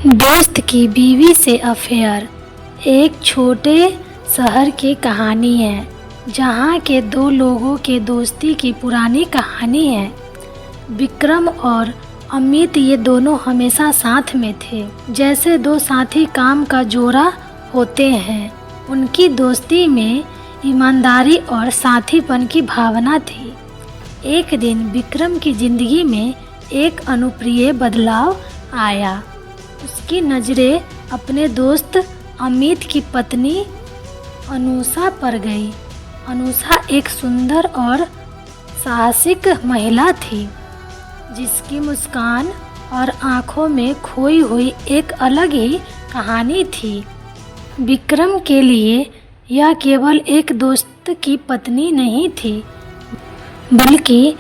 दोस्त की बीवी से अफेयर एक छोटे शहर की कहानी है जहाँ के दो लोगों के दोस्ती की पुरानी कहानी है। विक्रम और अमित ये दोनों हमेशा साथ में थे, जैसे दो साथी काम का जोड़ा होते हैं। उनकी दोस्ती में ईमानदारी और साथीपन की भावना थी। एक दिन विक्रम की जिंदगी में एक अनुभूत बदलाव आया। उसकी नज़रें अपने दोस्त अमित की पत्नी अनुषा पर गई। अनुषा एक सुंदर और साहसिक महिला थी, जिसकी मुस्कान और आँखों में खोई हुई एक अलग ही कहानी थी। विक्रम के लिए यह केवल एक दोस्त की पत्नी नहीं थी, बल्कि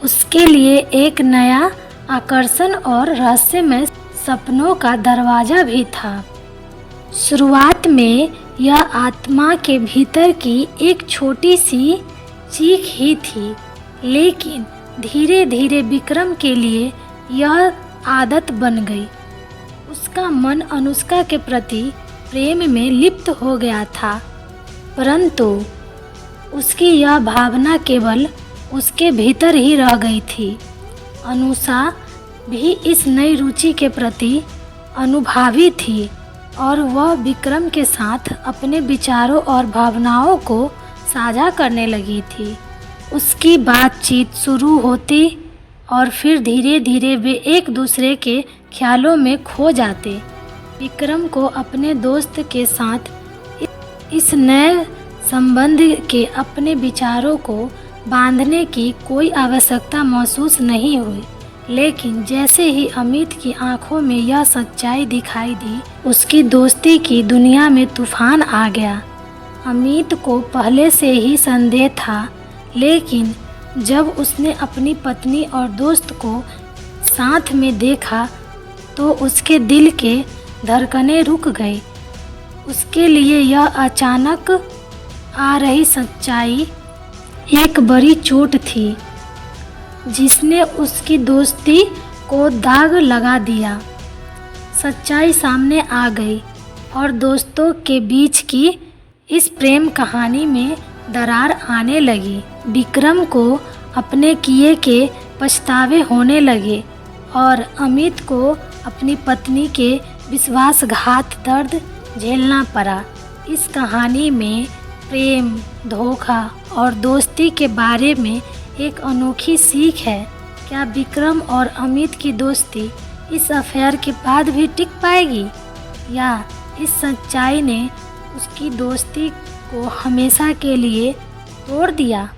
उसके लिए एक नया आकर्षण और रहस्यमय सपनों का दरवाज़ा भी था। शुरुआत में यह आत्मा के भीतर की एक छोटी सी चीख ही थी, लेकिन धीरे धीरे विक्रम के लिए यह आदत बन गई। उसका मन अनुष्का के प्रति प्रेम में लिप्त हो गया था, परंतु उसकी यह भावना केवल उसके भीतर ही रह गई थी। अनुषा भी इस नई रुचि के प्रति अनुभवी थी और वह विक्रम के साथ अपने विचारों और भावनाओं को साझा करने लगी थी। उसकी बातचीत शुरू होती और फिर धीरे धीरे वे एक दूसरे के ख्यालों में खो जाते। विक्रम को अपने दोस्त के साथ इस नए संबंध के अपने विचारों को बांधने की कोई आवश्यकता महसूस नहीं हुई, लेकिन जैसे ही अमित की आंखों में यह सच्चाई दिखाई दी, उसकी दोस्ती की दुनिया में तूफान आ गया। अमित को पहले से ही संदेह था, लेकिन जब उसने अपनी पत्नी और दोस्त को साथ में देखा तो उसके दिल के धड़कनें रुक गई। उसके लिए यह अचानक आ रही सच्चाई एक बड़ी चोट थी, जिसने उसकी दोस्ती को दाग लगा दिया। सच्चाई सामने आ गई और दोस्तों के बीच की इस प्रेम कहानी में दरार आने लगी। विक्रम को अपने किए के पछतावे होने लगे और अमित को अपनी पत्नी के विश्वासघात दर्द झेलना पड़ा। इस कहानी में प्रेम, धोखा और दोस्ती के बारे में एक अनोखी सीख है। क्या विक्रम और अमित की दोस्ती इस अफेयर के बाद भी टिक पाएगी, या इस सच्चाई ने उसकी दोस्ती को हमेशा के लिए तोड़ दिया?